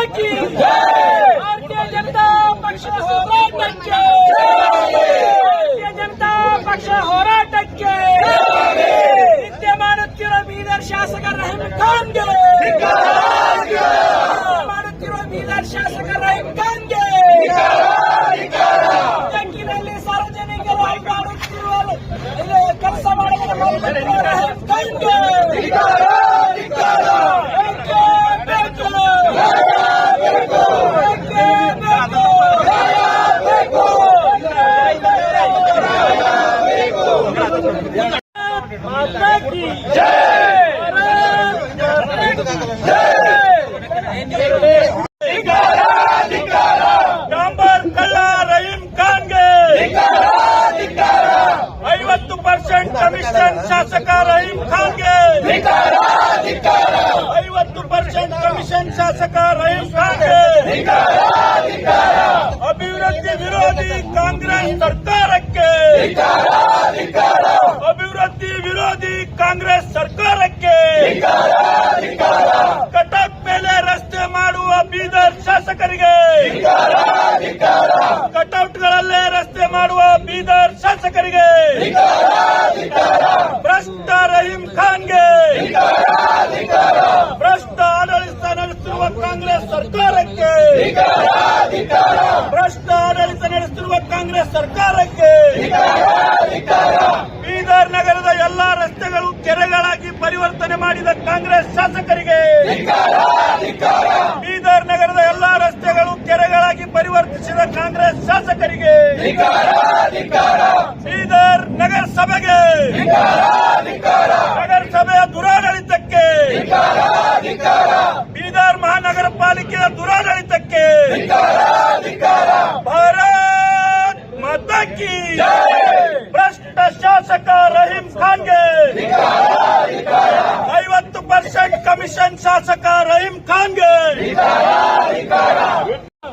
की भारतीय जनता पक्ष ಹೋರಾಟಕ್ಕೆ ಭಾರತೀಯ ಜನತಾ ಪಕ್ಷ ಹೋರಾಟಕ್ಕೆ ನಿತ್ಯ ಮಾಡುತ್ತಿರುವ ಬೀದರ್ ಶಾಸಕ ರಹೀಂ ಖಾನ್ಗೆ ಮಾಡುತ್ತಿರುವ ಬೀದರ್ ಶಾಸಕ ರಹೀಂ ಖಾನ್ಗೆ ಬೆಂಕಿನಲ್ಲಿ ಸಾರ್ವಜನಿಕರು ಮಾಡುತ್ತಿರುವ ಕೆಲಸ ಮಾಡುವ ರಹೀಂ ಖಾನ್ಗೆ ಡಾಂಬರ್ ಕಳ್ಳ ರಹೀಂ ಖಾನ್ಗೆ 50% ಕಮಿಷನ್ ಶಾಸಕ ರಹೀಂ ಖಾನ್ಗೆ 50% ಕಮಿಷನ್ ಶಾಸಕ ರಹೀಂ ಖಾನ್ಗೆ ಅಭಿವೃದ್ಧಿ ವಿರೋಧಿ ಕಾಂಗ್ರೆಸ್ ಸರ್ಕಾರಕ್ಕೆ ಅಭಿವೃದ್ಧಿ ವಿರೋಧಿ ಕಾಂಗ್ರೆಸ್ ಸರ್ಕಾರಕ್ಕೆ ಕಟಕ್ ಮೇಲೆ ರಸ್ತೆ ಮಾಡುವ ಬೀದರ್ ಶಾಸಕರಿಗೆ ಕಟೌಟ್ಗಳಲ್ಲೇ ರಸ್ತೆ ಮಾಡುವ ಬೀದರ್ ಶಾಸಕರಿಗೆ ಭ್ರಷ್ಟ ರಹೀಂ ಖಾನ್ಗೆ ಭ್ರಷ್ಟ ಆಡಳಿತ ನಡೆಸುತ್ತಿರುವ ಕಾಂಗ್ರೆಸ್ ಸರ್ಕಾರಕ್ಕೆ ಭ್ರಷ್ಟ ಆಡಳಿತ ನಡೆಸುತ್ತಿರುವ ಕಾಂಗ್ರೆಸ್ ಸರ್ಕಾರಕ್ಕೆ ಬೀದರ್ ನಗರದ ಎಲ್ಲಾ ರಸ್ತೆಗಳು ಕೆರೆಗಳಾಗಿ ಪರಿವರ್ತನೆ ಮಾಡಿದ ಕಾಂಗ್ರೆಸ್ ಶಾಸಕರಿಗೆ ಬೀದರ್ ನಗರದ ಎಲ್ಲಾ ರಸ್ತೆಗಳು ಕೆರೆಗಳಾಗಿ ಪರಿವರ್ತಿಸಿದ ಕಾಂಗ್ರೆಸ್ ಶಾಸಕರಿಗೆ ಬೀದರ್ ನಗರಸಭೆಗೆ ನಗರಸಭೆಯ ದುರಾಡಳಿತಕ್ಕೆ ಬೀದರ್ ಮಹಾನಗರ ಪಾಲಿಕೆಯ ದುರಾಡಳಿತಕ್ಕೆ ಭಾರತ್ ಮಾತಾ ಕಿ ಭ್ರಷ್ಟ ಶಾಸಕ ರಹೀಂ ಖಾನ್ಗೆ 50% ಕಮಿಷನ್ ಶಾಸಕ ರಹೀಂ ಖಾನ್ಗೆ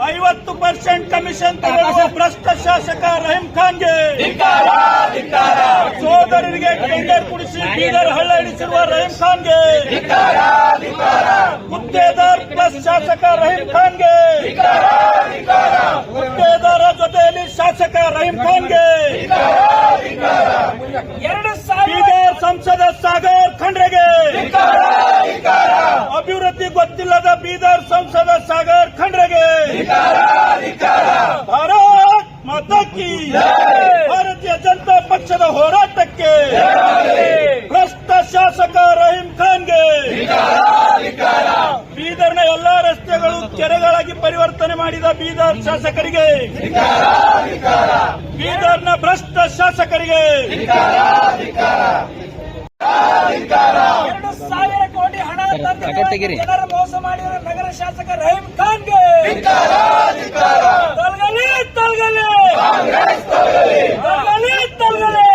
50% ಕಮಿಷನ್ ತಗೊಳ್ಳುವ ಭ್ರಷ್ಟ ಶಾಸಕ ರಹೀಂ ಖಾನ್ಗೆ ಸೋದರರಿಗೆ ಟೆಂಡರ್ ಕುಡಿಸಿ ಬೀದರ್ ಹಳ್ಳ ಹಿಡಿಸಿರುವ ರಹೀಂ ಖಾನ್ಗೆ ಗುತ್ತೇದಾರ್ ಪ್ಲಸ್ ಶಾಸಕ ರಹೀಂ ಖಾನ್ಗೆ ಗುತ್ತೇದಾರ ಜೊತೆಯಲ್ಲಿ ಶಾಸಕ ರಹೀಂ ಖಾನ್ಗೆ ಬೀದರ್ ಸಂಸದ ಸಾಗರ್ ಖಂಡ್ರೆಗೆ ಅಭಿವೃದ್ಧಿ ಗೊತ್ತಿಲ್ಲದ ಬೀದರ್ ಸಂಸದ ಸಾಗರ್ ಖಂಡ್ರೆಗೆ ಭಾರತ್ ಮಾತಾ ಕಿ ಭಾರತೀಯ ಜನತಾ ಪಕ್ಷದ ಹೋರಾಟಕ್ಕೆ ಭ್ರಷ್ಟ ಶಾಸಕ ರಹೀಂ ಖಾನ್ಗೆ ಬೀದರ್ನ ಎಲ್ಲಾ ರಸ್ತೆಗಳು ಕೆರೆಗಳಾಗಿ ಪರಿವರ್ತನೆ ಮಾಡಿದ ಬೀದರ್ ಶಾಸಕರಿಗೆ ಬೀದರ್ನ ಭ್ರಷ್ಟ ಶಾಸಕರಿಗೆ 2,000 ಕೋಟಿ ಹಣ ಜನರ ಮೋಸ ಮಾಡಿದ ನಗರ ಶಾಸಕ ರಹೀಂ ಖಾನ್ಗೆ ತೊಲಗಲಿ ತೊಲಗಲಿ ತೊಲಗಲಿ ತೊಲಗಲಿ